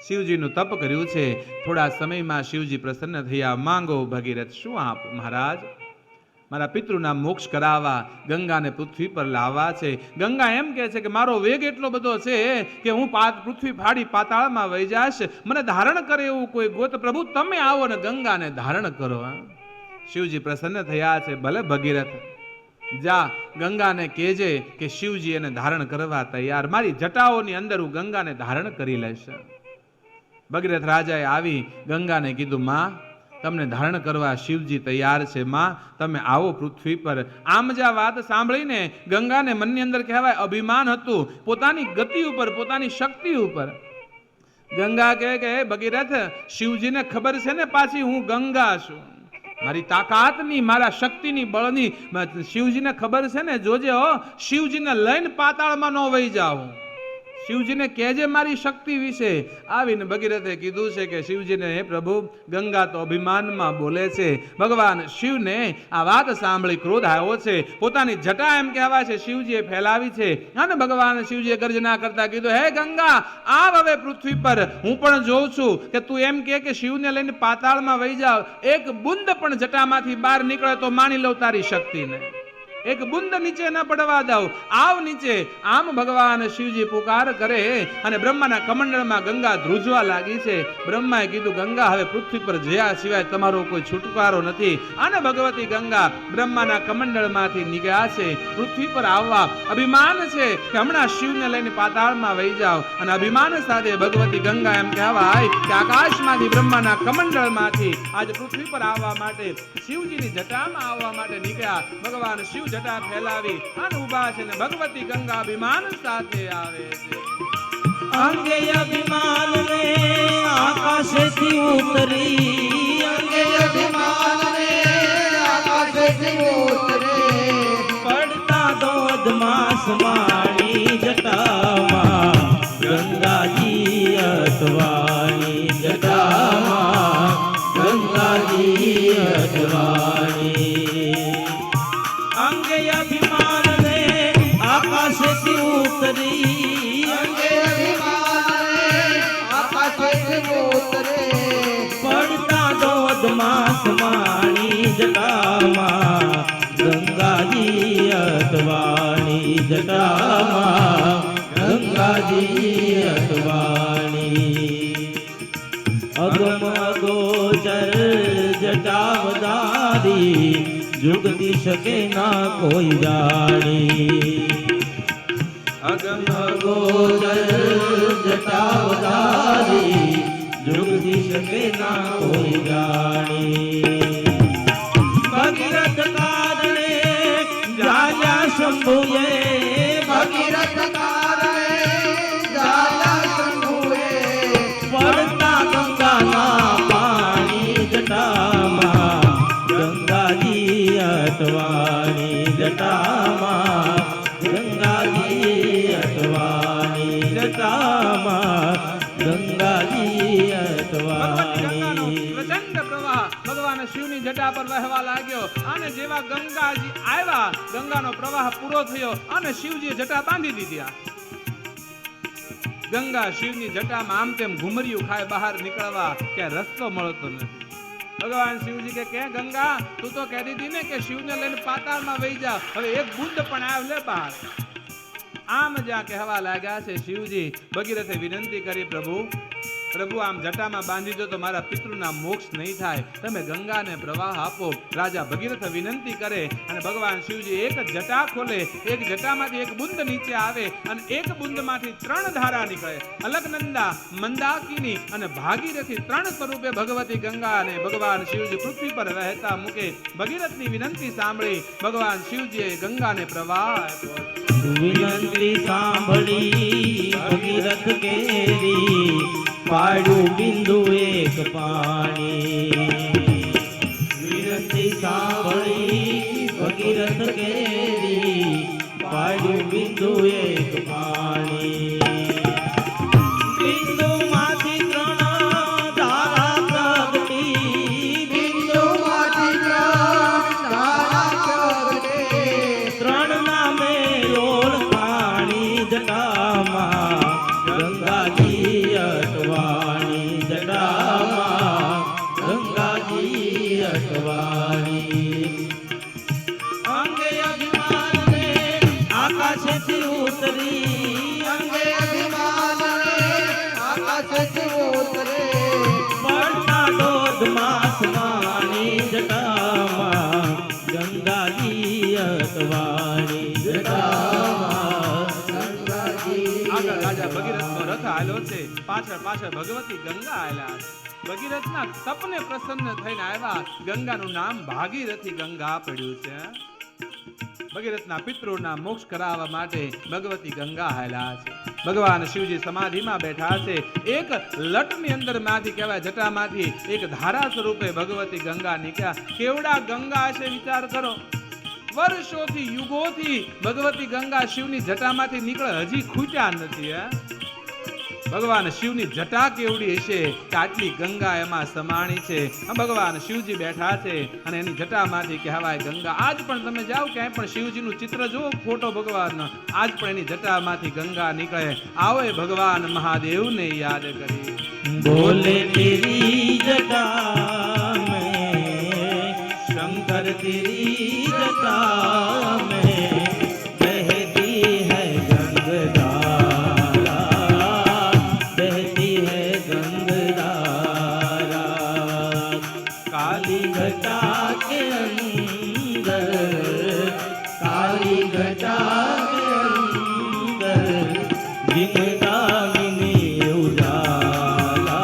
શિવજીનું તપ કર્યું છે. થોડા સમયમાં શિવજી પ્રસન્ન થયા. માંગો ભગીરથ, શું આપું મહારાજ? મારા પિતૃના મોક્ષ કરાવવા ગંગાને પૃથ્વી પર લાવવા છે. ગંગા એમ કહે છે કે મારો વેગ એટલો બધો છે કે હું પૃથ્વી ફાડી પાતાળમાં વહી જાશ. મને ધારણ કરે એવું કોઈ ગોત. પ્રભુ તમે આવો ને ગંગાને ધારણ કરો. શિવજી પ્રસન્ન થયા છે. ભલે ભગીરથ, જા ગંગાને કહેજે કે શિવજી એને ધારણ કરવા તૈયાર. મારી જટાઓની અંદર હું ગંગાને ધારણ કરી લઈશ. ભગીરથ રાજાએ આવી ગંગાને કીધું, માં તમને ધારણ કરવા શિવજી તૈયાર છે. માં તમે આવો પૃથ્વી પર. આમ જ આ વાત સાંભળીને ગંગાને મનની અંદર કહેવાય અભિમાન હતું પોતાની ગતિ ઉપર, પોતાની શક્તિ ઉપર. ગંગા કહે કે ભગીરથ, શિવજીને ખબર છે ને પાછી હું ગંગા છું, મારી તાકાતની, મારા શક્તિની, બળની શિવજીને ખબર છે ને. જોજે હો, શિવજીને લઈને પાતાળમાં ન વહી જાઓ. શિવજીને કહેજે મારી શક્તિ વિશે. આવીને ભગીરથે કીધું છે કે શિવજીને, હે પ્રભુ, ગંગા તો અભિમાનમાં બોલે છે. ભગવાન શિવને આ વાત સાંભળી ક્રોધ આવ્યો છે. પોતાની જટા એમ કહેવાય છે શિવજીએ ફેલાવી છે. અને ભગવાન શિવજીએ ગર્જના કરતા કીધું, હે ગંગા, આવ હવે પૃથ્વી પર. હું પણ જોઉં છું કે તું એમ કે શિવને લઈને પાતાળમાં વહી જાવ. એક બુંદ પણ જટામાંથી બહાર નીકળે તો માની લઉં તારી શક્તિને. એક બુંદ નીચે ન પડવા દઉં. આવ નીચે. આમ ભગવાન શિવજી પુકાર કરે અને બ્રહ્માના કમંડળમાં ગંગા ધ્રુજવા લાગી છે. બ્રહ્માએ કીધું, ગંગા હવે પૃથ્વી પર જયા સિવાય તમારો કોઈ છુટકારો નથી. અને ભગવતી ગંગા બ્રહ્માના કમંડળમાંથી નીકળ્યા છે. પૃથ્વી પર આવવા અભિમાન છે કે હમણાં શિવને લઈને પાતાળમાં વહી જાઓ. અને અભિમાન સાથે ભગવતી ગંગા એમ કહેવાય કે આકાશમાંથી બ્રહ્માના કમંડળમાંથી આજે પૃથ્વી પર આવવા માટે, શિવજીની જટામાં આવવા માટે નીકળ્યા. ભગવાન શિવ જટા ફેલાવી અને ઉભા છે ને ભગવતી ગંગા અભિમાન સાથે આવે છે. અંગે અભિમાન ને આકાશેથી ઉતરી, અંગે અભિમાન ને આકાશેથી ઉતરી, પડતા ધોધમાં સમાણી જટામાં ગંગાજી અટવાણી, જટામાં ગંગાજી અટવાણી. અંગે અભિમાન ને આકાશેથી ઉતરી, અંગે અભિમાન ને આકાશેથી ઉતરી, પડતા ધોધમાં સમાણી જટામાં ગંગાજી અટવાણી, જટામાં ગંગાજી અટવાણી. અગમ અગોચર જટાવદારી, જુગતી શકે ના કોઈ જાણી. અગમ અગોચર જટાવદારી, જુગતી શકે ના કોઈ જાણી. ભગીરથ કારણે જાયા શંભુએ, ભગીરથ કારણે જાયા શંભુએ, પડતા ગંગાના પાણી જટામાં ગંગાજી અટવાણી, જટામાં ગંગાજી અટવાણી, જટામાં ગંગાજી અટવાણી. પ્રચંડ પ્રવાહ ભગવાન શિવની જટા પર વહેવા લાગ્યો. અને જેવા ગંગાજી આવ્યા, ગંગાનો પ્રવાહ પૂરો થયો અને શિવજીએ જટા બાંધી દીધી. ગંગા શિવની જટામાં આમ તેમ ઘુમરિયું ખાય બહાર નીકળવા ક્યાં રસ્તો મળતો નથી. ભગવાન શિવજી કે ગંગા, તું તો કહેતી હતી ને કે શિવને લઈને પાતાળમાં વહી જા, હવે એક બુંદ પણ આવ લે બહાર. આમ જ્યાં કહેવા લાગ્યા છે શિવજી, ભગીરથે વિનંતી કરી, પ્રભુ આમ જટામાં બાંધી દો તો મારા પિતૃના મોક્ષ નહીં થાય, તમે ગંગાને પ્રવાહ આપો. રાજા ભગીરથ વિનંતી કરે અને ભગવાન શિવજી એક જટા ખોલે. એક જટામાંથી એક બુંદ નીચે આવે અને એક બુંદમાંથી 3 ધારા નીકળે. અલકનંદા, મંદાકિની અને ભાગીરથી 3 સ્વરૂપે ભગવતી ગંગાને ભગવાન શિવજી પૃથ્વી પર વહેતા મૂકે. ભગીરથની વિનંતી સાંભળી ભગવાન શિવજીએ ગંગાને પ્રવાહ આપ્યો. વિનંતી સાંભળી ભગીરથ કેરી, પાડું બિંદુ એક પાણી. વિનંતી સાંભળી ભગીરથ કેરી, પાડું બિંદુ એક પાણી. બિંદુમાંથી 3 ધારા પ્રગટી, બિંદુમાંથી 3 ધારા પ્રગટે, 3 નામે ઓળખાણી જટામાં ગંગાજી અટવાણી. સચિવો ઉતરે પડતા દોઢ માસ માની જટામાં ગંગાજી અતવાણી જટામાં ગંગાજી આગળ રાજા ભગીરથનો રથ આવેલો છે, પાછળ પાછળ ભગવતી ગંગા આવેલા છે. ભગીરથના તપને પ્રસન્ન થઈને આવ્યા, ગંગાનું નામ ભાગીરથી ગંગા પડ્યું છે. ભગીરથના પિતૃના મોક્ષ કરાવવા માટે ભગવતી ગંગા આવેલા છે. ભગવાન શિવજી સમાધિમાં બેઠા છે. એક લટની અંદર માંથી કહેવાય જટામાંથી એક ધારા સ્વરૂપે ભગવતી ગંગા નીકળ્યા. કેવડા ગંગા છે વિચાર કરો. વર્ષોથી યુગોથી ભગવતી ગંગા શિવની જટામાંથી નીકળે, હજી ખૂટ્યા નથી. ભગવાન શિવની જટા કેવડી હશે કે આટલી ગંગા એમાં સમાણી છે. ભગવાન શિવજી બેઠા છે અને એની જટામાંથી કહેવાય ગંગા. આજ પણ તમે જાઓ ક્યાંય પણ શિવજીનું ચિત્ર જુઓ, ફોટો ભગવાનનો, આજ પણ એની જટામાંથી ગંગા નીકળે. આવો એ ભગવાન મહાદેવને યાદ કરી. બોલે તેરી જટા મેં શંકર તેરી જટા મેં બહેતી હૈ ગંગધારા બહેતી હૈ ગંગધારા કાલી ઘટા કે અંદર કાલી ઘટા કે અંદર जिनदामिनी उजाला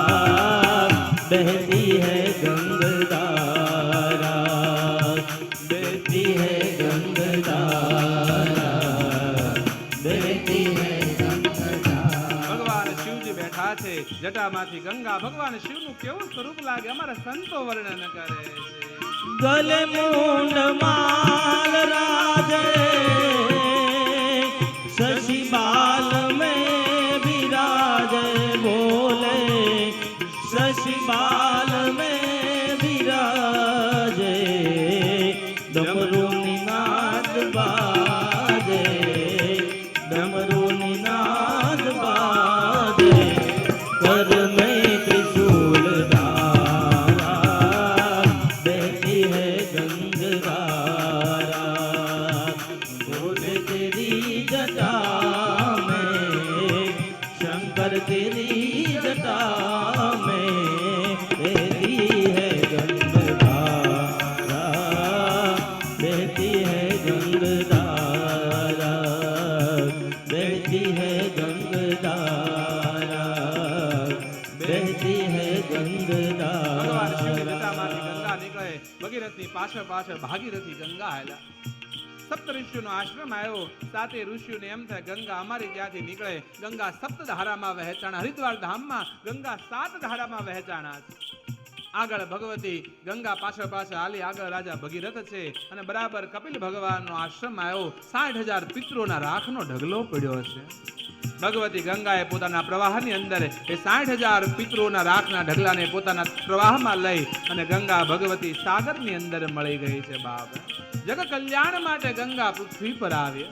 बहती है गंगधारा बहती है गंगधारा बहती है ભગવાન શિવજી બેઠા છે, જટામાંથી ગંગા. ભગવાન શિવનું કેવું સ્વરૂપ લાગે, અમારા સંતો વર્ણન કરે છે. गले मुंड माल राजे शशि बाल में विराजे बोले शशि बाल में विराजे डमरू निनाद बाजे डमरू निनाद बाजे कर में त्रिशूल धारा बहती है गंगधारा बोले तेरी जटा में शंकर तेरी जटा में बहती है गंगधारा बहती है गंगधारा बहती है गंगधारा बहती है ભગવાન શિવની गंगधारा જટામાંથી ગંગા નીકળે. ભગીરથની પાછળ પાછળ ભાગીરથી ગંગા આવેલા. સપ્ત ઋષિઓનો આશ્રમ આવ્યો. સાતે ઋષિઓને એમ થાય ગંગા અમારી ત્યાંથી નીકળે. ગંગા સપ્ત ધારામાં વહેંચાણા. હરિદ્વાર ધામમાં ગંગા 7 ધારામાં વહેંચાણા છે. આગળ ભગવતી ગંગા પાછળ પાછળ હાલી આગળ રાજા ભગીરથ છે અને બરાબર કપિલ ભગવાનનો આશ્રમ આવ્યો. 60,000 પિતૃઓના રાખનો ઢગલો પડ્યો છે. ભગવતી ગંગાએ પોતાના પ્રવાહની અંદર એ 60,000 પિતૃઓના રાખના ઢગલાને પોતાના પ્રવાહમાં લઈ અને ગંગા ભગવતી સાગરની અંદર મળી ગઈ છે. બાપ જગ કલ્યાણ માટે ગંગા પૃથ્વી પર આવે.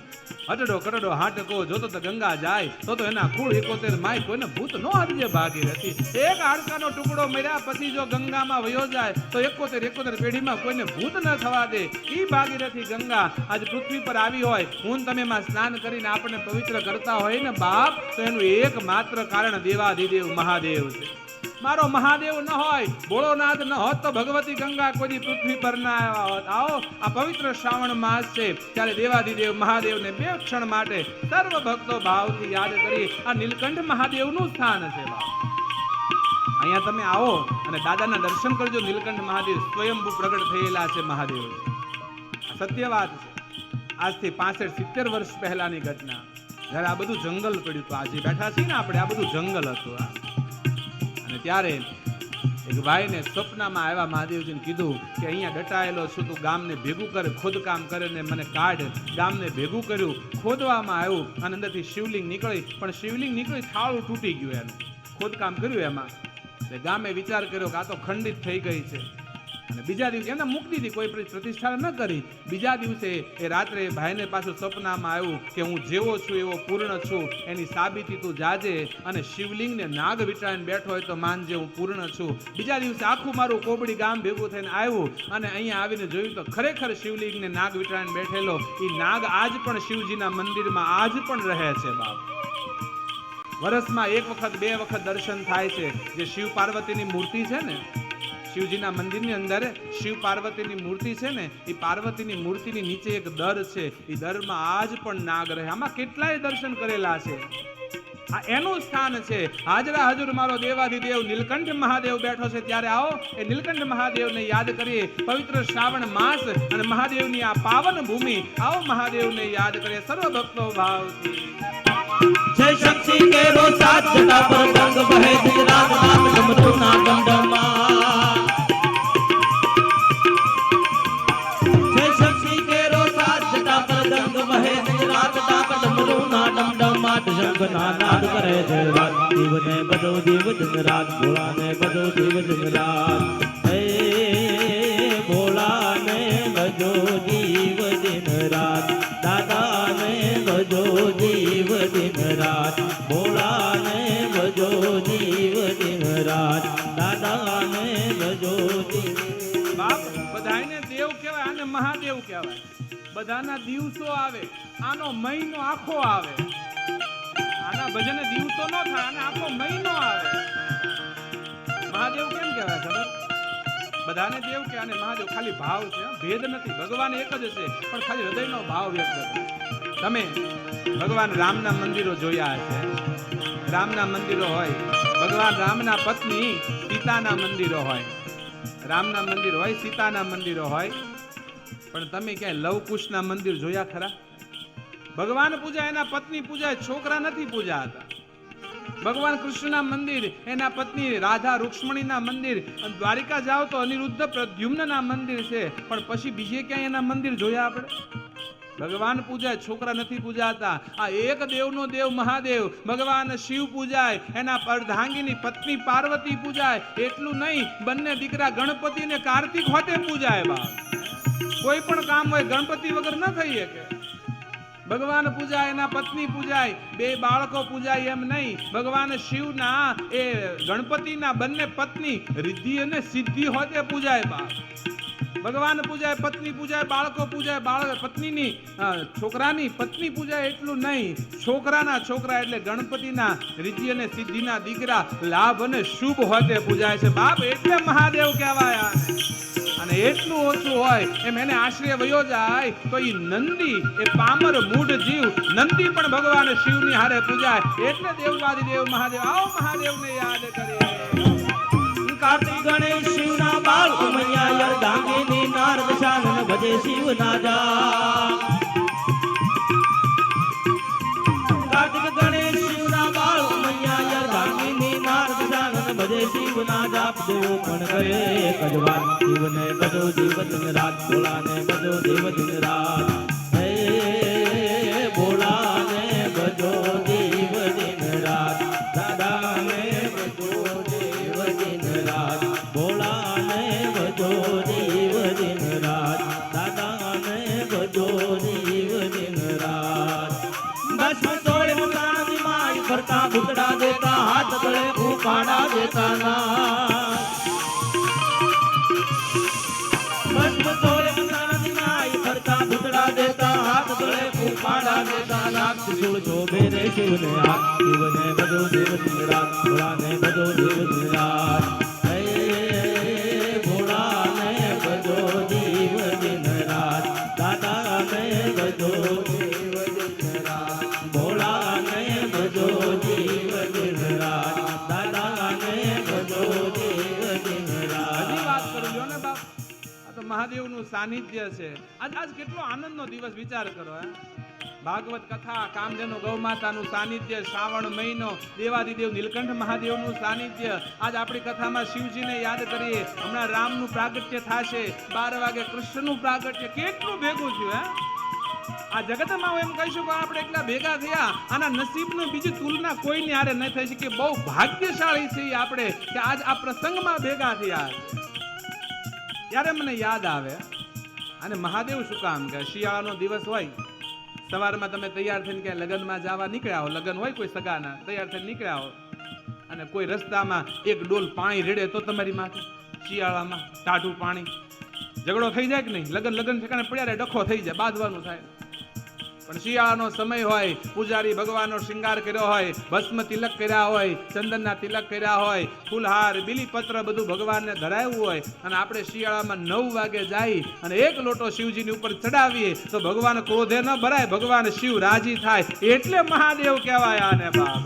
હટડો કટડો હાટકો જોતો તો ગંગા જાય તો એના કુળ 71 માય કોઈને ભૂત નો હરજે ભાગીરથી. એક હાડકાનો ટુકડો મર્યા પછી જો ગંગામાં વયો જાય તો 71 પેઢીમાં કોઈને ભૂત ન થવા દે. ઈ ભાગીરથી ગંગા આજ પૃથ્વી પર આવી હોય, હું તમે માં સ્નાન કરીને આપણને પવિત્ર કરતા હોય ને બાપ, તો એનું એકમાત્ર કારણ દેવાધિદેવ મહાદેવ છે. મારો મહાદેવ ન હોય, ભોળોનાથ ન હોત તો ભગવતી ગંગા કોઈ પૃથ્વી પર ના આવ્યા હોત. આવો આ પવિત્ર શ્રાવણ માસ છે ત્યારે દેવાધિદેવ મહાદેવને 2 ક્ષણ માટે સર્વ ભક્તો ભાવથી યાદ કરી. આ નીલકંઠ મહાદેવનું સ્થાન છે બાપ. અહીંયા તમે આવો અને દાદાના દર્શન કરજો. નીલકંઠ મહાદેવ સ્વયંભૂ પ્રગટ થયેલા છે મહાદેવ. સત્ય વાત છે. આજથી 65-70 વર્ષ પહેલાની ઘટના. જ્યારે આ બધું જંગલ પડ્યું હતું, આજે બેઠા છીએ ને આપણે, આ બધું જંગલ હતું. અને ત્યારે એક ભાઈને સ્વપ્નમાં આવ્યા મહાદેવજીને કીધું કે અહીંયા દટાયેલો છું, તું ગામને ભેગું કર, ખોદકામ કરે ને મને કાઢ. ગામને ભેગું કર્યું, ખોદવામાં આવ્યું અને અંદરથી શિવલિંગ નીકળી. પણ શિવલિંગ નીકળી, થાળું તૂટી ગયું. એનું ખોદકામ કર્યું એમાં. ગામે વિચાર કર્યો કે આ તો ખંડિત થઈ ગઈ છે. અને બીજા દિવસે એને મૂકી દીધી, કોઈ પ્રતિષ્ઠા ન કરી. બીજા દિવસે એ રાત્રે ભાઈને પાછું સપનામાં આવ્યું કે હું જેવો છું એવો પૂર્ણ છું, એની સાબિતી તું જાજે અને શિવલિંગને નાગ વિટાઈને બેઠો હોય તો માનજે હું પૂર્ણ છું. બીજા દિવસે આખું મારું કોબડી ગામ ભેગું થઈને આવ્યું અને અહીંયા આવીને જોયું તો ખરેખર શિવલિંગને નાગ વિટાઈને બેઠેલો એ નાગ આજ પણ શિવજીના મંદિરમાં આજ પણ રહે છે બાપ. વર્ષમાં એક વખત બે વખત દર્શન થાય છે. જે શિવ પાર્વતીની મૂર્તિ છે ને, શિવજીના મંદિરની અંદર શિવ પાર્વતીની મૂર્તિ છે ને, એ પાર્વતીની મૂર્તિની નીચે એક દર છે. એ દરમાં આજ પણ નાગ રહે. આમાં કેટલાય દર્શન કરેલા છે. આ એનું સ્થાન છે. હાજરા હજુર મારો દેવાધિદેવ નીલકંઠ મહાદેવ બેઠો છે. ત્યારે આવો એ નીલકંઠ મહાદેવને યાદ કરીએ. પવિત્ર શ્રાવણ માસ અને મહાદેવની આ પાવન ભૂમિ, આવો મહાદેવને યાદ કરીએ સર્વ ભક્તો ભાવથી. जय शक्ति के रो साथ जटा पर गंग बहे गुजरात नाथ डमरू ना डमडमा जय शक्ति के रो साथ जटा पर गंग बहे गुजरात नाथ डमरू ना डमडमा शंख ना नाद करे जय रात जीव ने बजो जीव दिन रात भोला ने बजो जीव दिन रात हे भोला ने बजो जीव दिन रात दादा ने बजो जीव दिन रात भोला ने बजो जीव दिन रात दादा ने बजो जीव. બાપ બધાયને દેવ કહેવાય અને મહાદેવ કહેવાય. બધાના દિવસો આવે, આનો મહિનો આખો આવે. આના ભજને દિવસો ન થાય, આને આખો મહિનો આવે. મહાદેવ કેમ કહેવાય ખબર? બધાને દેવ કે અને મહાદેવ ખાલી ભાવ છે, ભેદ નથી. ભગવાન એક જ છે, પણ ખાલી હૃદયનો ભાવ વ્યક્ત કરે. તમે ભગવાન રામના મંદિરો જોયા છે. રામના મંદિરો હોય, ભગવાન રામના પત્ની સીતાના મંદિરો હોય. રામના મંદિર હોય, સીતાના મંદિરો હોય, પણ તમે ક્યાંય લવકુશના મંદિર જોયા ખરા? ભગવાન પૂજા એના પત્ની પૂજાય, છોકરા નથી પૂજાતા. ભગવાન કૃષ્ણના મંદિર, એના પત્ની રાધા રૂક્ષ્મણીના મંદિર. દ્વારિકા જાઓ તો અનિરુદ્ધ પ્રદ્યુમ્નના મંદિર છે, પણ પછી બીજે ક્યાંય એના મંદિર જોયા આપણે? ભગવાન પૂજાય, છોકરા નથી પૂજાતા. આ એક દેવનો દેવ મહાદેવ ભગવાન શિવ પૂજાય, એના અર્ધાંગીની પત્ની પાર્વતી પૂજાય. એટલું નહીં, બંને દીકરા ગણપતિ ને કાર્તિક હોતે પૂજાય. બાપ કોઈ પણ કામ હોય ગણપતિ વગર ન થઈ શકે. ભગવાન પૂજાય, એના પત્ની પૂજાય, બે બાળકો પૂજાય એમ નહીં. ભગવાન શિવના એ ગણપતિના બંને પત્ની રિદ્ધિ અને સિદ્ધિ હોતે પૂજાય. બાપ ભગવાન પૂજાય, પત્ની પૂજાય, બાળકો પૂજાય, પત્નીની છોકરાની પત્ની પૂજાય. એટલું નહીં, છોકરાના છોકરા એટલે ગણપતિના રિદ્ધિ અને સિદ્ધિના દીકરા લાભ અને શુભ હોતે પૂજાય છે. બાપ એટલે મહાદેવ કહેવાય. અને એટલું ઓછું હોય એમ એને આશ્રય વયો જાય તો એ નંદી, એ પામર મૂઢ જીવ નંદી પણ ભગવાન શિવની હારે પૂજાય. એટલે દેવવાદિદેવ મહાદેવ. આવો મહાદેવને યાદ કરીએ. कार्तिक गणेश शिव ना बाल मैया यर गांगेनी नारद शानन भजे शिव ना जा. कार्तिक गणेश शिव ना बाल मैया यर गांगेनी नारद शानन भजे शिव ना जा. देव पण गए कजवार शिव ने बजो जीव दिन रात भोला ने बजो जीव दिन रात. हे भोला ने बजो जीव दिन रात दादा ने बजो जीव दिन रात भोला ने बजो जीव दिन रात दादा ने बजो जीव दिन रात. बस तोड़े मुतान दिमाग फरता भुतड़ा देता हाथ गले उपाड़ा देता ना. बस तोड़े मुतान दिमाग फरता भुतड़ा देता हाथ गले उपाड़ा देता ना. त्रिशूल शोभे रे शिव ने हाथ शिव ने बजो जीव दिन रात भोला ने बजो जीव दिन रात. भोला ने बजो जीव दिन रात दादा ने बजो जीव दिन रात भोला ने बजो जीव दिन रात दादा ने बजो जीव दिन रात. હજી વાત કરું લ્યો ને બાપ, આ તો મહાદેવનું સાનિધ્ય છે. આજ કેટલો આનંદનો દિવસ વિચાર કરો. ભાગવત કથા, કામધેનુ ગૌ માતાનું સાનિધ્ય, શ્રાવણ મહિનો, દેવાધિદેવ નીલકંઠ મહાદેવનું સાનિધ્ય. આજ આપણી કથામાં શિવજીને યાદ કરીએ. હમણાં રામનું પ્રાગટ્ય થશે, 12 વાગે કૃષ્ણનું પ્રાગટ્ય. કેટલું ભેગું થયું. આ જગતમાં હું એમ કહીશું કે આપણે એકલા ભેગા થયા, આના નસીબની બીજી તુલના કોઈની હારે ન થઈ શકે. બહુ ભાગ્યશાળી છીએ આપણે કે આજ આ પ્રસંગમાં ભેગા થયા. ત્યારે મને યાદ આવે, અને મહાદેવ શું કામ કે શિયાળાનો દિવસ હોય, સવારમાં તમે તૈયાર થઈને ક્યાંય લગ્નમાં જવા નીકળ્યા હો, લગ્ન હોય કોઈ સગાના, તૈયાર થઈને નીકળ્યા હો, અને કોઈ રસ્તામાં એક ડોલ પાણી રેડે તો તમારી માથે શિયાળામાં ટાઢું પાણી, ઝઘડો થઈ જાય કે નહીં? લગ્ન ઠેકાણે પડ્યા રે, ડખો થઈ જાય, બાંધવાનું થાય. પણ શિયાળાનો સમય હોય, પૂજારી ભગવાનનો શૃંગાર કર્યો હોય, ભસ્મ તિલક કર્યા હોય, ચંદનના તિલક કર્યા હોય, ફૂલહાર બીલીપત્ર બધું ભગવાનને ધરાવ્યું હોય, અને આપણે શિયાળામાં 9 વાગે જાય અને એક લોટો શિવજીની ઉપર ચડાવીએ તો ભગવાન ક્રોધે ન ભરાય, ભગવાન શિવ રાજી થાય, એટલે મહાદેવ કહેવાય આને બાપ.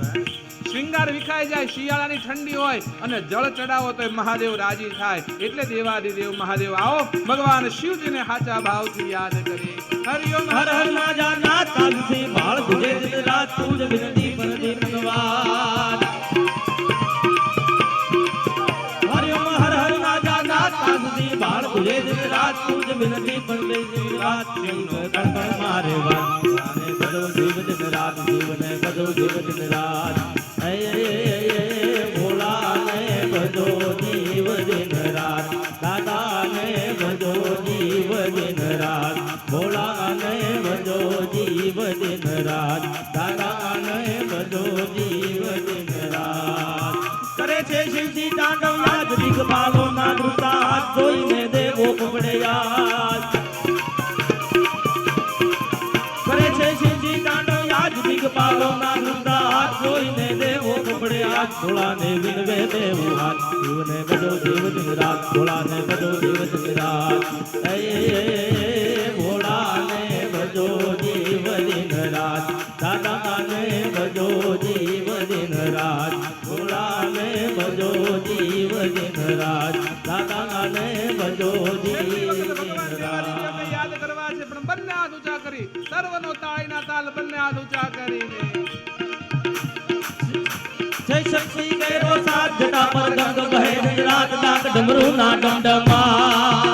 શૃંગાર વિખાઈ જાય, શિયાળાની ઠંડી હોય અને જળ ચડાવો તો મહાદેવ રાજી થાય, એટલે દેવાદિદેવ મહાદેવ આવો ભગવાન શિવજીને સાચા ભાવથી યાદ કરી. હરિઓમ હર હર રાજા નાથ કાલથી ભાળ તુજે દિન રાત તુજ વિનતી પર દીનવાન. હરિઓમ હર હર રાજા નાથ કાલથી ભાળ તુજે દિન રાત તુજ વિનતી પર દીનવાન. કણ મારે વાત ને બધો જીવ દિન રાત, જીવને બધો જીવ દિન રાત. ભોલા ને બધો જીવ દિન રાત, દાદા ને બધો જીવ દિન રાત. ભોલા ને બધો જીવ દિન રાત, દાદા ને બધો જીવ દિન રાત. કરે છે શિવજી તાંડવ યાદ, દિગ્પાલો ના ધ્રુતા હાથ જોઈને દેવો પકડે યાદ. કરે છે શિવજી તાંડવ યાદ, દિગ્પાલો ના ધ્રુતા હાથ જોઈને દેવો પકડે હાથ. ભોળા ને વિનવે દેવો હાથ, શિવને બધો જીવ દિન રાત, ભોળા ને બધો જીવ દિન રાત. ભોળા ને બધો જીવ દિન રાત, દાદા ને બધો જીવ દિન રાત. ભોળા ને બધો જીવ દિન રાત, દાદા ને બધો જીવ દિન રાત. યાદ કરવા છે પણ બંને હાથ ઊંચા કરી, સર્વનો તાળીના તાલ બંને હાથ ઊંચા કરીને. જય શક્તિ કેરો સાથ જટા પર ગંગ બહે દિન રાત, ડાક ડમરૂ ના ડમડમા.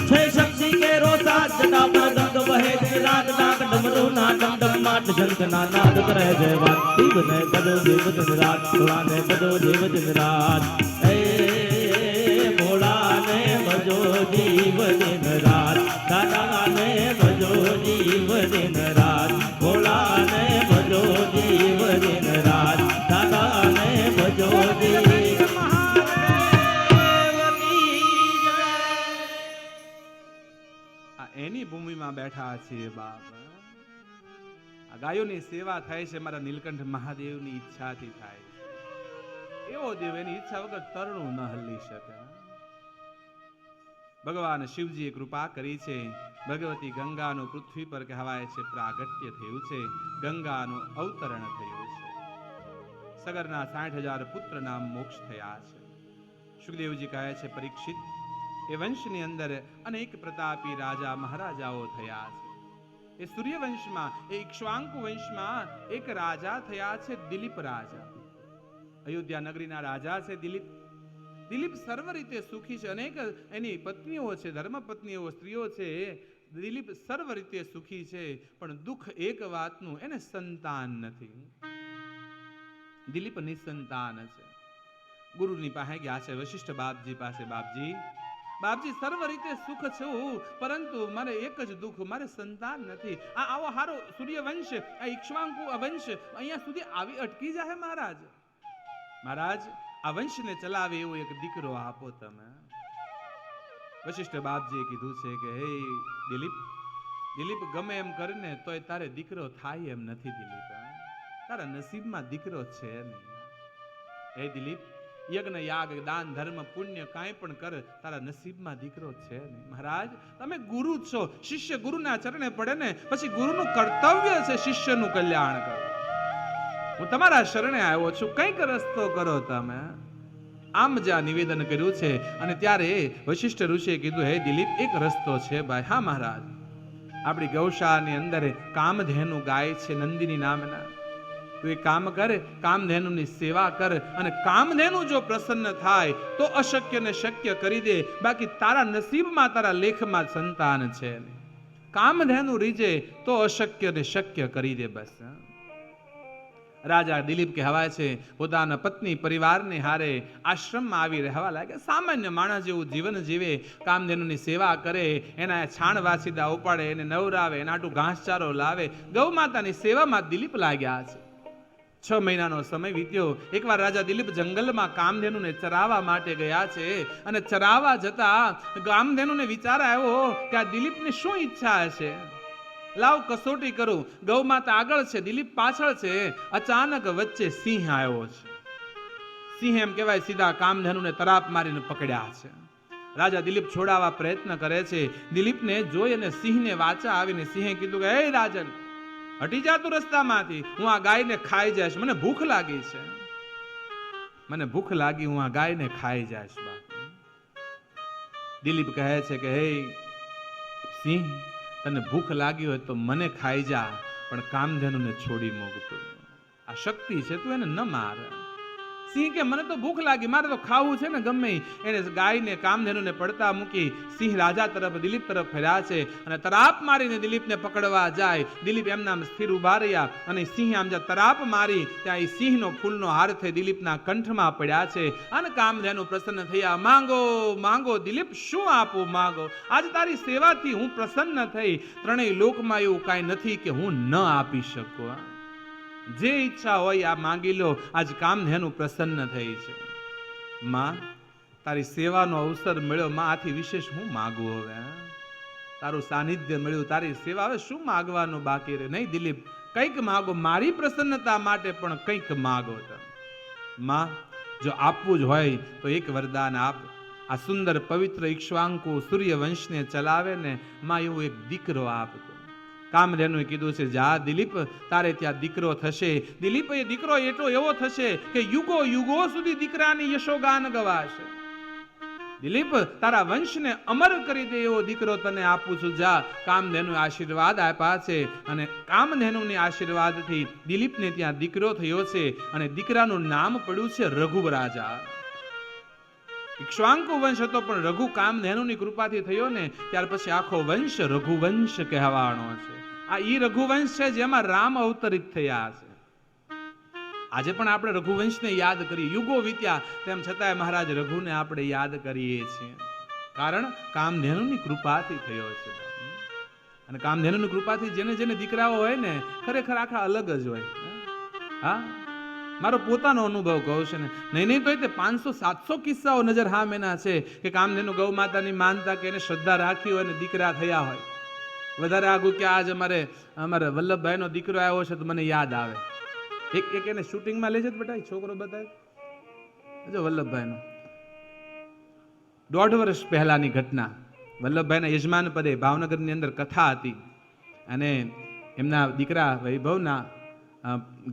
જય શક્તિ કેરો સાથ જટા પર ગંગ બહે દિન રાત, ડાક ડમરૂ ના ડમડમાટ. શંખ ના નાદ કરે જય વાત, શિવને બધો જીવ દિન રાત, ભોળાને બધો જીવ દિન રાત. ભોળાને બધો જીવ દિન રાત, દાદાને બધો જીવ દિન રાત. ભોળાને બધો જીવ દિન રાત, દાદાને બધો જીવ. એની ભૂમિમાં બેઠા છીએ બાપ. આ ગાયોની સેવા થાય છે મારા નીલકંઠ મહાદેવની ઈચ્છાથી થાય છે. એવો દેવ એની ઈચ્છા વગર તરણું ન હલી શકે. ભગવાન શિવજીએ કૃપા કરી છે. ભગવતી ગંગાનું પૃથ્વી પર કહેવાય છે પ્રાગટ્ય થયું છે, ગંગાનું અવતરણ થયું છે. સગરના 60,000 પુત્રના મોક્ષ થયા છે. સુખદેવજી કહે છે પરીક્ષિત, એ વંશની અંદર અનેક પ્રતાપી રાજા મહારાજાઓ થયા છે. એ સૂર્યવંશમાં, એ ઇક્ષ્વાકુ વંશમાં એક રાજા થયા છે દિલીપ રાજા. અયોધ્યા નગરીના રાજા છે દિલીપ. દિલીપ સર્વ રીતે સુખી છે, અનેક એની પત્નીઓ છે, ધર્મપત્નીઓ સ્ત્રીઓ છે. દિલીપ સર્વ રીતે સુખી છે, પણ દુઃખ એક વાતનું, એને સંતાન નથી. દિલીપ નિસંતાન છે. ગુરુની પાસે ગયા છે વશિષ્ઠ બાપજી પાસે. બાપજી સર્વ રીતે સુખ છું, પરંતુ મારે એક જ દુઃખ, મારે સંતાન નથી. આ આવો હારો સૂર્યવંશ, આ ઇક્ષ્વાકુ વંશ અહીંયા સુધી આવી અટકી જાય મહારાજ. મહારાજ આ વંશને ચલાવે એવો એક દીકરો આપો તમે. વશિષ્ઠ બાપજીએ કીધું છે કે હે દિલીપ ગમે એમ કરીને તોય તારે દીકરો થાય એમ નથી. દિલીપ તારા નસીબમાં દીકરો છે નહીં. હે દિલીપ, યજ્ઞ યાગ દાન ધર્મ પુણ્ય કાંઈ પણ કર, તારા નસીબમાં દીકરો છે નહીં. મહારાજ તમે ગુરુ છો, શિષ્ય ગુરુના ચરણે પડે ને પછી ગુરુનું કર્તવ્ય છે શિષ્યનું કલ્યાણ કરો. હું તમારા શરણે આવ્યો છું, કંઈક રસ્તો કરો તમે. આમ જ આ નિવેદન કર્યું છે. અને ત્યારે વશિષ્ઠ ઋષિએ કીધું હે દિલીપ, એક રસ્તો છે ભાઈ. હા મહારાજ, આપણી ગૌશાળાની અંદર કામધેનુ ગાય છે નંદિની નામના. તું એ કામ કર, કામધેનુની સેવા કર, અને કામધેનુ જો પ્રસન્ન થાય તો અશક્યને શક્ય કરી દે. બાકી તારા નસીબમાં, તારા લેખમાં સંતાન છે. કામધેનુ રીજે તો અશક્યને શક્ય કરી દે બસ. રાજા દિલીપ કહેવાય છે પોતાના પત્ની પરિવારને હારે આશ્રમમાં આવી રહેવા લાગે. સામાન્ય માણસ જેવું જીવન જીવે, કામધેનુની સેવા કરે, એના છાણ વાસીદા ઉપાડે, એને નવરાવે, એના આટલું ઘાસચારો લાવે. ગૌ માતાની સેવામાં દિલીપ લાગ્યા છે. 6 મહિનાનો સમય વીત્યો. એકવાર રાજા દિલીપ જંગલમાં કામધેનુને ચરાવવા માટે ગયા છે અને ચરાવવા જતા કામધેનુને વિચાર આવ્યો કે આ દિલીપની શું ઈચ્છા હશે. લાવ કસોટી કરું. ગૌ માતા આગળ છે, દિલીપ પાછળ છે. અચાનક વચ્ચે સિંહ આવ્યો છે. સિંહ એમ કહેવાય સીધા કામધેનુને તરાપ મારીને પકડ્યા છે. રાજા દિલીપ છોડાવવા પ્રયત્ન કરે છે. દિલીપને જોઈ અને સિંહને વાચા આવીને સિંહે કીધું કે હે રાજન, હટી જા તું રસ્તામાંથી, હું આ ગાયને ખાઈ જઈશ, મને ભૂખ લાગી છે, મને ભૂખ લાગી, હું આ ગાયને ખાઈ જઈશ. દિલીપ કહે છે કે હે સિંહ, તને ભૂખ લાગી હોય તો મને ખાઈ જા, પણ કામધેનુને છોડી મૂકતો. આ શક્તિ છે, તું એને ન માર. સિંહ કે મને તો ભૂખ લાગી, મારે તો ખાવું છે ને ગમે. એને ગાયને કામધેનુને પડતા મૂકી સિંહ રાજા તરફ દિલીપ તરફ ફર્યા છે અને તરાપ મારીને દિલીપને પકડવા જાય. દિલીપ એમના સ્થિર ઉભા રહ્યા અને સિંહ આમ જ્યાં તરાપ મારી ત્યાં એ સિંહનો ફૂલનો હાર થઈ દિલીપના કંઠમાં પડ્યા છે. અને કામધેનુ પ્રસન્ન થયા. માંગો માંગો દિલીપ, શું આપું માંગો, આજ તારી સેવાથી હું પ્રસન્ન થઈ. ત્રણેય લોકમાં એવું કાંઈ નથી કે હું ન આપી શકું. જે ઈચ્છા હોય આ માંગી લો. આજ કામધેનુ પ્રસન્ન થઈ છે. માં, તારી સેવાનો અવસર મળ્યો, માં આથી વિશેષ હું માગું હવે? તારું સાનિધ્ય મળ્યું, તારી સેવા, હવે શું માગવાનું બાકી રહે? નહીં દિલીપ, કંઈક માગો, મારી પ્રસન્નતા માટે પણ કંઈક માગો. માં, જો આપવું જ હોય તો એક વરદાન આપ. આ સુંદર પવિત્ર ઈક્ષ્વાકુ સૂર્યવંશને ચલાવે ને માં, એવું એક દીકરો આપતો. કામધેનુએ કીધું છે જા દિલીપ, તારે ત્યાં દીકરો થશે. દિલીપ, એ દીકરો એટલો એવો થશે કે યુગો યુગો સુધી દીકરાની યશોગાન ગવાશે. દિલીપ, તારા વંશને અમર કરી દે એવો દીકરો તને આપું છું, જા. કામધેનુએ આશીર્વાદ આપ્યા છે અને કામધેનુની આશીર્વાદથી દિલીપને ત્યાં દીકરો થયો છે અને દીકરાનું નામ પડ્યું છે રઘુ રાજા. ઈક્ષ્વાકુ વંશ હતો પણ રઘુ કામધેનુની કૃપાથી થયો ને ત્યાર પછી આખો વંશ રઘુવંશ કહેવાનો છે. આ ઈ રઘુવંશ છે જેમાં રામ અવતરિત થયા છે. આજે પણ આપણે રઘુવંશને યાદ કરીએ, યુગો વીત્યા તેમ છતાંય મહારાજ રઘુને આપણે યાદ કરીએ છીએ, કારણ કામધેનુની કૃપાથી થયો છે. અને કામધેનુની કૃપાથી જેને જેને દીકરાઓ હોય ને ખરેખર આખા અલગ જ હોય. હા, મારો પોતાનો અનુભવ કહું છે ને, નહીં તો 500-700 કિસ્સાઓ નજર હામેના છે કે કામધેનુ ગૌ માતાની માનતા કે એને શ્રદ્ધા રાખી હોય અને દીકરા થયા હોય. વધારે આગું કે આજ અમારે વલ્લભભાઈનો દીકરો આવ્યો છે તો મને યાદ આવે. એક એને શૂટિંગમાં લઈ જત બેટા, છોકરો બતાવે જો વલ્લભભાઈનો 1.5 વર્ષ પહેલાની ઘટના. વલ્લભભાઈના યજમાન પદે ભાવનગરની અંદર કથા હતી અને એમના દીકરા વૈભવના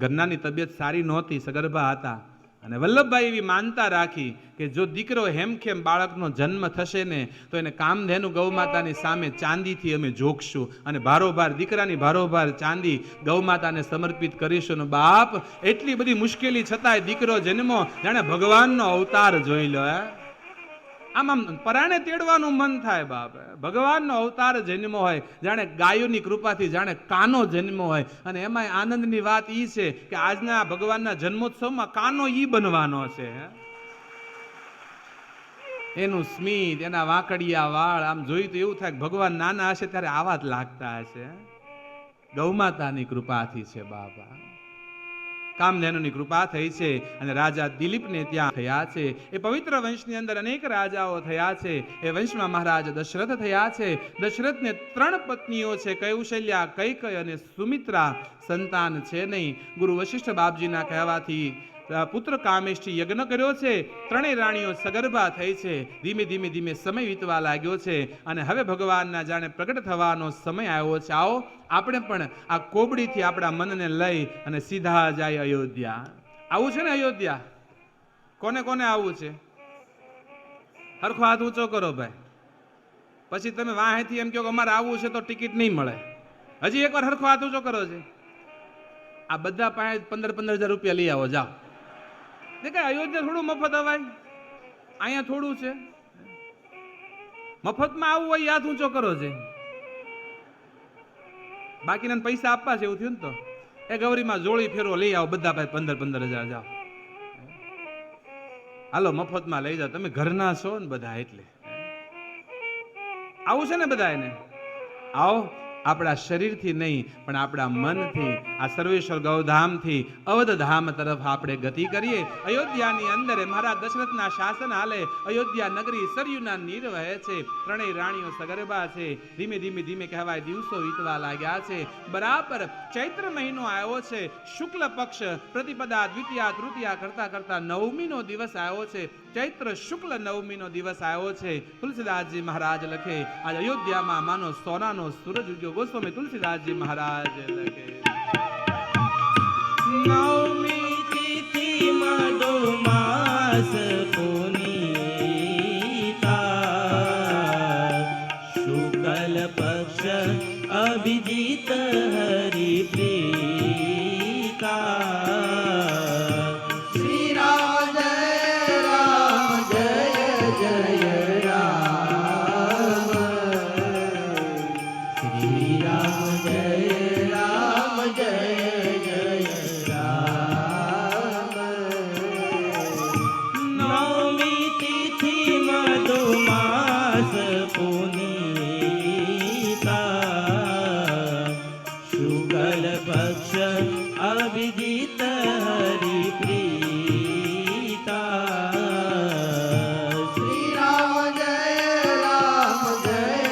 ઘરનાની તબિયત સારી નહોતી, સગર્ભા હતા. અને વલ્લભભાઈ એવી માનતા રાખી કે જો દીકરો હેમખેમ બાળકનો જન્મ થશે ને તો એને કામધેનુ ગૌ માતાની સામે ચાંદીથી અમે જોગશું અને ભારોભાર દીકરાની ભારોભાર ચાંદી ગૌ માતાને સમર્પિત કરીશું. બાપ, એટલી બધી મુશ્કેલી છતાંય દીકરો જન્મો, જાણે ભગવાનનો અવતાર જોઈ લો. આમ પરાણે તેડવાનું મન થાય બાપ. ભગવાનનો અવતાર જન્મો હોય, જાણે ગાયોની કૃપાથી જાણે કાનો જન્મો હોય. અને એમાં આનંદની વાત ઈ છે કે આજના ભગવાનના જન્મોત્સવમાં કાનો ઈ બનવાનો છે. એનું સ્મિત, એના વાંકડિયા વાળ આમ જોઈ તો એવું થાય કે ભગવાન નાના હશે ત્યારે આવા જ લાગતા હશે. ગૌમાતાની કૃપાથી છે બાપા. કામધેનુની કૃપા થઈ છે અને રાજા દિલીપને ત્યાં થયા છે. એ પવિત્ર વંશની અંદર અનેક રાજાઓ થયા છે. એ વંશમાં મહારાજ દશરથ થયા છે. દશરથને 3 પત્નીઓ છે, કૌશલ્યા, કૈકેયી અને સુમિત્રા. સંતાન છે નહીં. ગુરુ વશિષ્ઠ બાપજીના કહેવાથી પુત્ર કામેષ્ઠી યજ્ઞ કર્યો છે. 3 રાણીઓ સગર્ભા થઈ છે. ધીમે ધીમે ધીમે સમય વીતવા લાગ્યો છે અને હવે ભગવાનના જાણે પ્રગટ થવાનો સમય આવ્યો છે. આવો આપણે પણ આ કોબડીથી આપણા મનને લઈ અને સીધા જાય અયોધ્યા. આવું છે ને અયોધ્યા? કોને કોને આવવું છે? હરખો હાથ ઊંચો કરો ભાઈ. પછી તમે વાહેથી એમ કહો કે અમારે આવવું છે તો ટિકિટ નહીં મળે. હજી એકવાર હરખો હાથ ઊંચો કરો છે. આ બધા પાસે 15,000 રૂપિયા લઈ આવો, જાઓ. અયોધ્યા થોડું મફત અવાય, અહીંયા થોડું છે. મફતમાં આવવું હોય યાદ ઊંચો કરો છે. બાકીના પૈસા આપવા છે એવું થયું ને તો એ ગૌરીમાં જોડી ફેરો લઈ આવો, બધા પાસે 15,000 જાઓ. હાલો મફતમાં લઈ જાઓ, તમે ઘરના છો ને બધા, એટલે આવું છે ને બધા એને. આવો આપણા શરીરથી નહીં પણ આપણા મનથી આ સર્વેશ્વર ગૌધામથી અવધ ધામ તરફ આપણે ગતિ કરીએ. અયોધ્યાની અંદર મહારાજ દશરથના શાસન હાલે. અયોધ્યા નગરી સરયુના નીર વહે છે. ત્રણેય રાણીઓ સગર્ભા છે. ધીમે ધીમે ધીમે કહેવાય દિવસો વીતવા લાગ્યા છે. બરાબર ચૈત્ર મહિનો આવ્યો છે. શુક્લ પક્ષ પ્રતિપદા દ્વિતીયા તૃતીયા કરતા કરતા નવમીનો દિવસ આવ્યો છે. ચૈત્ર શુક્લ નવમીનો દિવસ આવ્યો છે. તુલસીદાસજી મહારાજ લખે આજ અયોધ્યામાં માનો સોનાનો સૂરજ ઉગ્યો. ગોસ્વામી તુલસીદાસજી મહારાજ લખે નવમી તિથિ મધુ માસ પુનીતા શુક્લ પક્ષ અભિજીત હરિપ્રીતા શ્રી રામ જય જય રામ શ્રી રામ જય રામ નવમી તિથિ મધુ માસ પુનીતા શુક્લ પક્ષ અભિજીત હરિપ્રીતા શ્રી રામ જય રામ શ્રી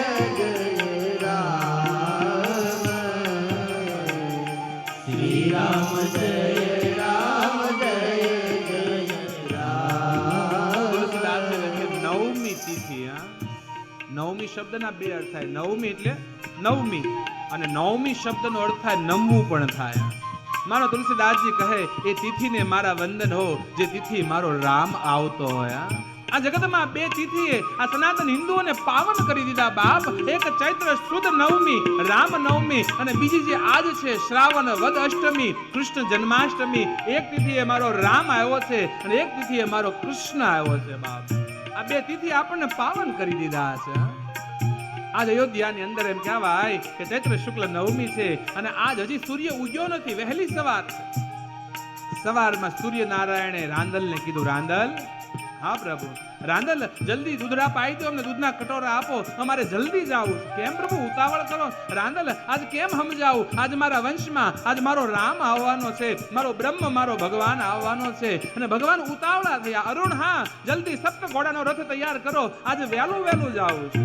રામ જય રામ તુલસીદાસે લખે નવમી તિથિ. નવમી શબ્દના બે અર્થ થાય. નવમી એટલે નવમી અને નવમી શબ્દનો અર્થ થાય નમવું પણ થાય. માનો તુલસીદાસજી કહે એ તિથિને મારા વંદન હો જે તિથિ મારો રામ આવતો હોય. આ જગતમાં બે તિથિએ આ સનાતન હિન્દુઓને પાવન કરી દીધા બાપ. એક ચૈત્ર સુદ નવમી રામ નવમી અને બીજી જે આજ છે શ્રાવણ વદ અષ્ટમી કૃષ્ણ જન્માષ્ટમી. એક તિથિએ મારો રામ આવ્યો છે અને એક તિથિએ મારો કૃષ્ણ આવ્યો છે બાપ. આ બે તિથિ આપણને પાવન કરી દીધા છે. આજ અયોધ્યાની અંદર એમ કહેવાય કે ચૈત્ર શુક્લ નવમી છે અને આજ હજી સૂર્ય ઉગ્યો નથી. વહેલી સવાર છે. સવારમાં સૂર્યનારાયણે રાંદલને કીધું રાંદલ, હા પ્રભુ રાંદલ જલ્દી દૂધડા પાઈ દો, અમને દૂધના કટોરા આપો, અમારે જલ્દી જાવું. કેમ પ્રભુ ઉતાવળ કરો? રાંદલ આજ કેમ સમજાવું? આજ મારા વંશમાં આજ મારો રામ આવવાનો છે, મારો બ્રહ્મ મારો ભગવાન આવવાનો છે અને ભગવાન ઉતાવળા થયા. અરુણ હા જલ્દી સપ્ત ઘોડાનો રથ તૈયાર કરો, આજ વહેલું વહેલું જાવું છે.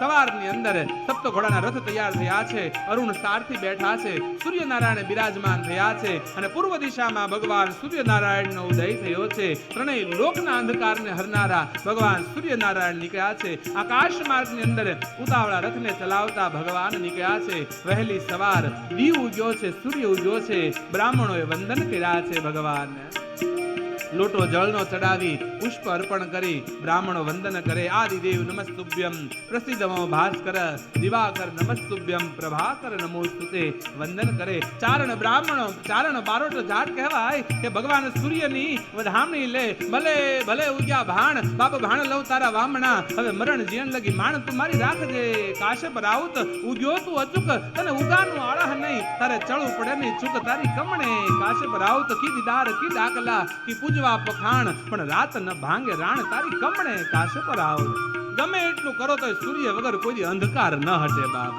સવારની અંદર સપ્ત ઘોડાના રથ તૈયાર થયા છે. અરુણ સારથી બેઠા છે. સૂર્યનારાયણ બિરાજમાન થયા છે અને પૂર્વ દિશામાં ભગવાન સૂર્યનારાયણનો ઉદય થયો છે. ત્રણેય લોકના અંધકારને હરનારા ભગવાન સૂર્યનારાયણ નીકળ્યા છે. આકાશ માર્ગની અંદર ઉતાવળા રથને ચલાવતા ભગવાન નીકળ્યા છે. વહેલી સવાર દીવ ઉગ્યો છે, સૂર્ય ઉગ્યો છે. બ્રાહ્મણોએ વંદન કર્યા છે ભગવાનને. લોટો જળનો ચડાવી પુષ્પ અર્પણ કરી બ્રાહ્મણો વંદન કરે. આદિદેવ નમસ્તુભ્યમ પ્રસિદ્ધમો ભાસ્કર દિવાકર નમસ્તુભ્યમ પ્રભાકર નમોસ્તુતે વંદન કરે. ચારણ બ્રાહ્મણો ચારણ બારોટ જાટ કહેવાય કે ભગવાન સૂર્યની વધામણી લે. ભલે ભલે ઉગ્યા ભાણ બાપ ભાણ લઉં તારા વામણા, હવે મરણ જીવન લગી માણ તું મારી રાખજે. કાશ્યપ રાઉત ઉગ્યો તું અચૂક, તને ઉગાનું આળહ નહીં, તારે ચડવું પડે નહીં ચૂક તારી કમણે. કાશ્યપ રાઉત કી દીદાર કી ડાકલા કી પૂજવા પખાણ, પણ રાત ન ભાંગે રાણ તારી કમણે. કાશ્યપ રાઉત ગમે એટલું કરો તો સૂર્ય વગર કોઈ અંધકાર ન હટે બાપ.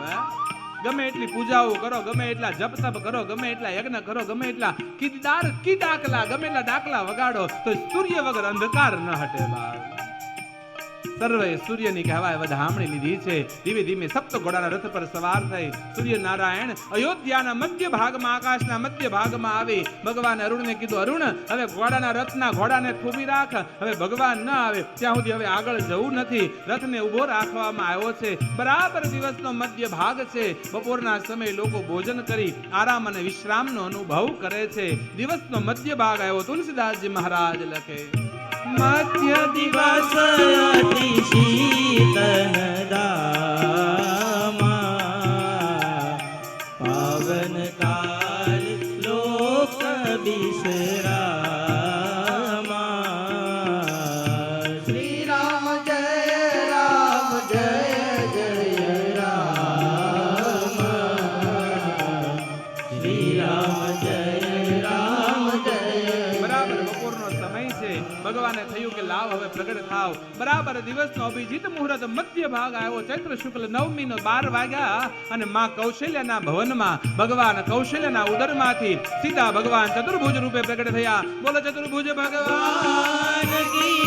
ગમે એટલી પૂજાઓ કરો, ગમે એટલા જપ તપ કરો, ગમે એટલા યજ્ઞ કરો, ગમે એટલા કીદાર કી ડાકલા ગમે એટલા ડાકલા વગાડો તો સૂર્ય વગર અંધકાર ન હટે બાપ. સર્વે સૂર્યની કહેવાય વધામણી લીધી છે. ધીમે ધીમે સપ્ત ઘોડાના રથ પર સવાર થઈ સૂર્યનારાયણ અયોધ્યાના મધ્ય ભાગમાં આકાશના મધ્ય ભાગમાં આવી ભગવાન અરુણને કીધું અરુણ હવે ઘોડાના રથના ઘોડાને થોભી રાખ, હવે ભગવાન ન આવે ત્યાં સુધી હવે આગળ જવું નથી. રથને ઊભો રાખવામાં આવ્યો છે. બરાબર દિવસનો મધ્ય ભાગ છે. બપોરના સમયે લોકો ભોજન કરી આરામ અને વિશ્રામનો અનુભવ કરે છે. દિવસનો મધ્ય ભાગ આવ્યો. તુલસીદાસજી મહારાજ લખે મધ્ય દિવસ અતિ શીતન દામા, પાવન કાલ લોક વિશ્રામા. શ્રી રામ જય રામ શ્રી રામ જય રામ બરાબર બપોરનો સમય છે. ભગવાને થયું કે લાવ હવે પ્રગટ થાવ. બરાબર દિવસનો અભિજીત મુહૂર્ત મધ્ય ભાગ આવ્યો. ચૈત્ર શુક્લ નવમીનો 12 વાગ્યા અને માં કૌશલ્યના ભવનમાં ભગવાન કૌશલ્યના ઉદરમાંથી સીધા ભગવાન ચતુર્ભુજ રૂપે પ્રગટ થયા. બોલો ચતુર્ભુજ ભગવાન કી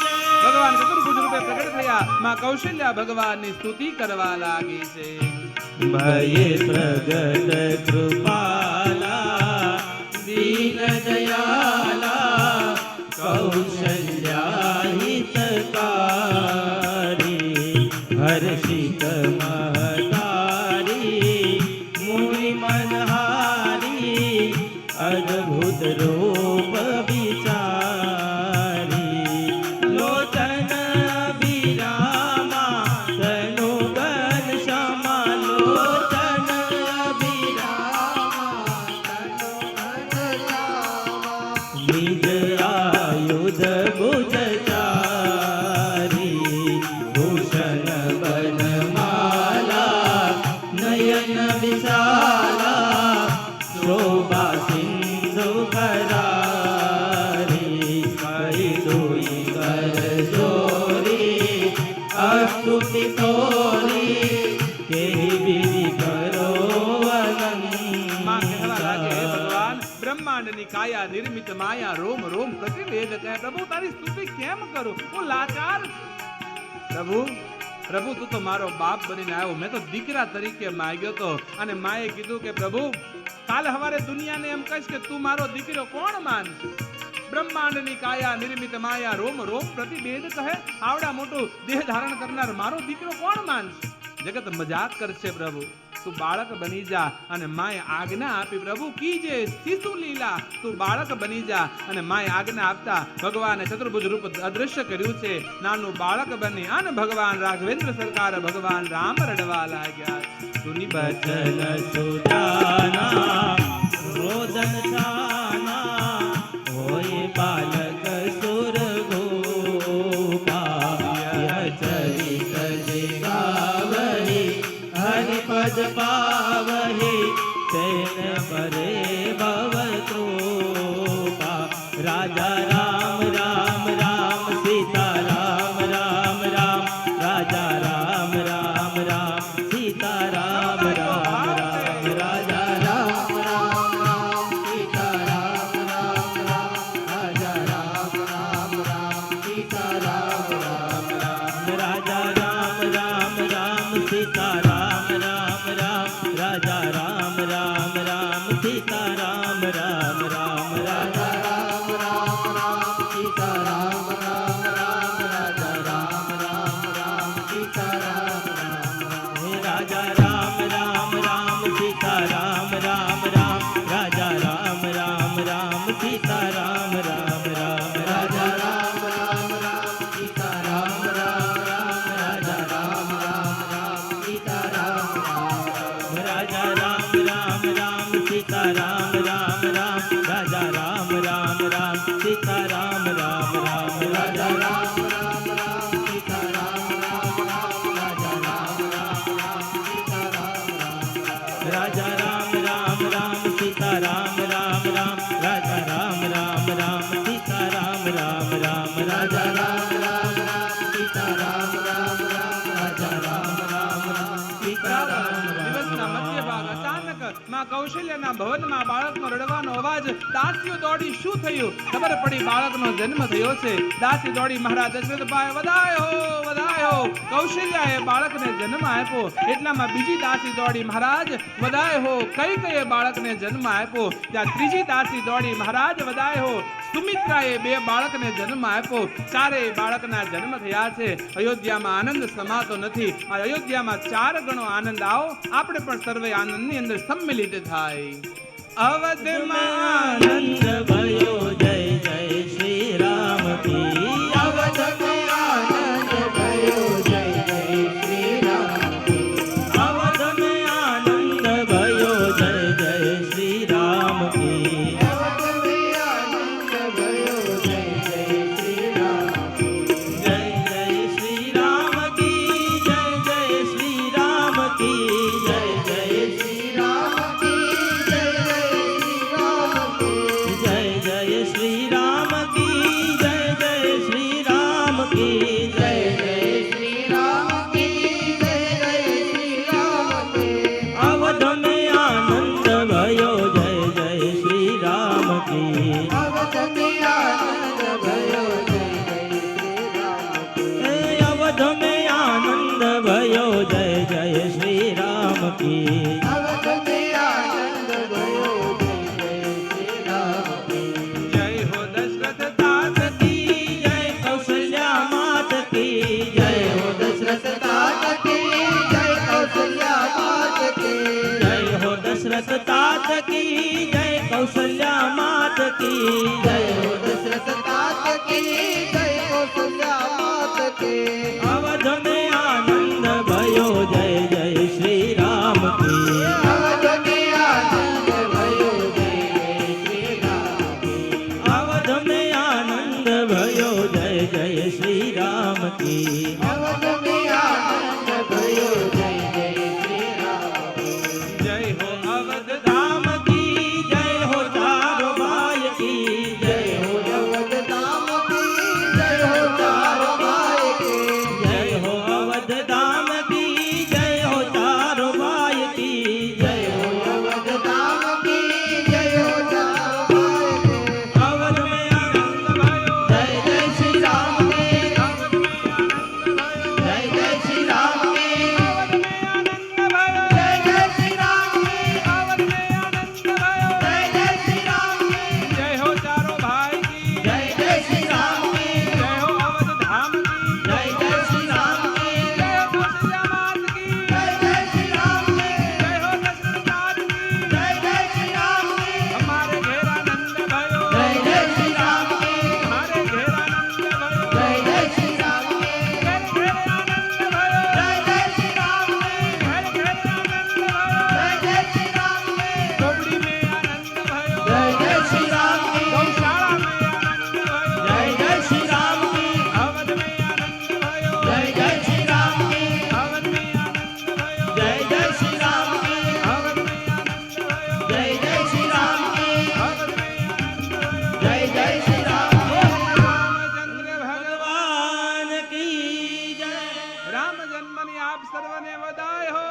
જય. ભગવાન ચતુર્ભુજ રૂપે પ્રગટ થયા. માં કૌશલ્યા ભગવાનની સ્તુતિ કરવા લાગી છે. ભયે પ્રગટ કૃપાલા દીન દયાલા કૌશલ્યા હિતકારી હર્ષિત મહતારી મુનિ મનહારી અદ્ભુત રૂપ વિચારી લોચન વિરામા તનુ ગન શ્યામા લોચન નિજ આયુધ ભુજચારી ભૂષણ બનમાલા નયન વિશાલા શોભા સિંધુ કરારી કરી દોઈ કર જોરી અસ્તુતિ તોરી કેહી વિધિ કરો માં કહેવા લાગે, હે ભગવાન બ્રહ્માંડની કાયા નિર્મિત માયા રોમ રોમ પ્રતિવેદ કહે, પ્રભુ તારી સ્તુતિ કેમ કરું, હું લાચાર છું. પ્રભુ તું તો મારો બાપ બનીને આવ્યો, મેં તો દીકરા તરીકે માંગ્યો તો. અને માએ કીધું કે પ્રભુ કાલ હવારે દુનિયાને એમ કહીશ કે તું મારો દીકરો કોણ માનશે. બ્રહ્માંડની કાયા નિર્મિત માયા રોમ રોમ પ્રતિભેદ કહે, આવડા મોટું દેહ ધારણ કરનાર મારો દીકરો કોણ માનશે. જગત મજાક કરશે પ્રભુ, તું બાળક બની જા. અને માએ આજ્ઞા આપી, પ્રભુ કીજે શિશુ લીલા, તું બાળક બની જા. અને માએ આજ્ઞા આપતા ભગવાને ચતુર્ભુજ રૂપ અદ્રશ્ય કર્યું છે. નાનું બાળક બની અને ભગવાન રાઘવેન્દ્ર સરકાર ભગવાન રામ રડવા લાગ્યા. સુની બચન સુજાના રોદન છાના હોય બાલક સુર ગોપા ચરિત જીગાવહી હરિ પદ પાવહી તેન પરે ભવ કૃપા. રાજા રામ રામ રામ સીતા રામ રામ રામ રાજા રામ રામ રામ સીતા રામ રામ રામ રાજા રામ રામ રામ સીતા રામ રામ રામ રાજા રામ રામ રામ સીતા રામ રામ રામ રાજા રામ રામ રામ સીતા રામ રામ રામ રાજા રામ રામ રામ સીતા રામ રામ રામ રાજા રામ રામ રામ સીતા રામ રામ રામ રાજા રામ રામ રામ સીતા રામ રામ રામ રાજા રામ રામ રામ સીતા રામ રામ રામ રાજા રામ રામ રામ સીતા રામ રામ રામ રાજા રામ રામ રામ સીતા રામ રામ રામ રાજા રામ રામ રામ સીતા રામ રામ રામ રાજા રામ રામ રામ સીતા રામ રામ રામ રાજા રામ રામ રામ સીતા રામ રામ રામ રાજા રામ રામ રામ સીતા રામ રામ રામ રાજા રામ રામ રામ સીતા રામ રામ રાજા રામ રામ રામ સીતા રામ રામ રામ રાજા રામ રામ રામ સીતા રામ રામ રામ રાજા રામ રામ રામ સીતા રામ રામ રામ રાજા રામ રામ રામ સીતા રામ રામ દિવસના મધ્ય ભાગ અચાનક માં કૌશલ્યના ભવનમાં બાળકનો રડવાનો અવાજ. દાસીઓ દોડી શું થયું ખબર પડી, બાળકનો જન્મ થયો છે. દાસી દોડી મહારાજ દશરથભાઈ વધાય હો. કૌશલ્યાએ બાળકને જન્મ આપ્યો. એટલામાં બીજી દાસી દોડી, મહારાજ વધાય હો. કઈ બાળકને જન્મ આપ્યો. ત્યાં ત્રીજી દાસી દોડી, મહારાજ વધાય હો. સુમિત્રાએ 2 બાળકને જન્મ આપ્યો. 4 બાળકના જન્મ થયા છે. અયોધ્યામાં આનંદ સમાતો નથી. આ અયોધ્યામાં 4 ગણો આનંદ આવો, આપણે પણ સર્વે આનંદની અંદર સંમિલિત થાય. અવધમાં આનંદ ભયો જય જય શ્રી રામ કી. અવધમાં આનંદ ભયો જય જય શ્રી રામ કી. અવધ में आनंद भयो जय जय श्री राम की. અવધમાં આનંદ ભયો જય જય શ્રી રામ કી. जय जय श्री राम की जय जय श्री राम की जय जय શ્રી રામ કી જય જય શ્રી રામ કી. जय जय जय कौशल्या मात की जय हो दशरथ तात की जय कौशल्या मात की अवध में आनंद भयो जय जय श्री राम की अवध में आनंद भयो जय जय श्री राम की अवध में आनंद भयो जय जय श्री राम की अवध में आनंद भयो जय जय श्री राम की जय हो अवध धाम की जय हो चारों भाई की जय हो अवध धाम की जय हो चारों भाई की जय हो अवध धाम की जय हो चारों भाई की जय हो अवध धाम की जय हो चारों भाई की अवध में आनंद भयो जय जय श्री राम की अवध में आनंद भयो जय जय श्री राम की अवध में आनंद भयो जय जय श्री राम की अवध में आनंद भयो जय जय श्री राम की जय हो चारों भाई की जय जय श्री राम की जय हो अवध धाम की जय जय श्री राम की जय हो कौशल्या मात की जय जय श्री राम की जय हो दशरथ तात की जय जय श्री राम की हमारे घेर आनंद भयो जय जय श्री राम की हमारे घेर आनंद भयो जय जय श्री राम की घेर घेर आनंद भयो जय जय श्री राम की घेर घेर आनंद भयो जय जय श्री राम की खोपड़ी में आनंद भयो जय जय श्री राम की गौशाला में आनंद भयो जय जय श्री राम की अवध में आनंद भयो जय जय श्री राम की अवध में आनंद भयो जय जय श्री राम की अवध में आनंद भयो जय जय श्री राम की अवध में आनंद भयो जय जय श्री राम की रामचंद्र भगवान भगवान की जय राम जन्मनि आप सर्वने बधाई हो